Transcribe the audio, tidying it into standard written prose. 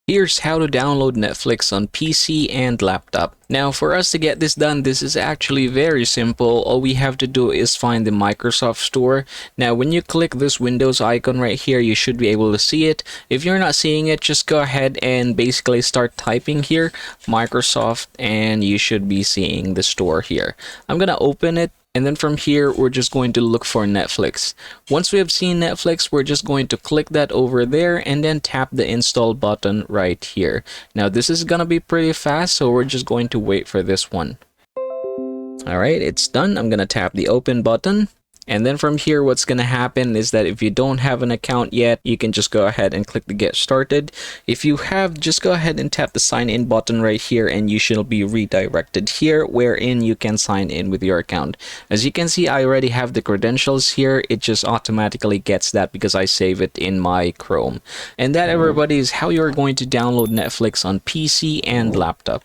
Here's how to download Netflix on PC and laptop. Now, for us to get this done, this is actually very simple. All we have to do is find the Microsoft Store. Now, when you click this Windows icon right here, you should be able to see it. If you're not seeing it, just go ahead and basically start typing here, Microsoft, and you should be seeing the store here. I'm gonna open it. And then from here, we're just going to look for Netflix. Once we have seen Netflix, we're just going to click that over there and then tap the install button right here. Now, this is going to be pretty fast, so we're just going to wait for this one. All right, it's done. I'm going to tap the open button. And then from here, what's going to happen is that if you don't have an account yet, you can just go ahead and click the get started. If you have, just go ahead and tap the sign in button right here and you should be redirected here wherein you can sign in with your account. As you can see, I already have the credentials here. It just automatically gets that because I save it in my Chrome. And that, everybody, is how you're going to download Netflix on PC and laptop.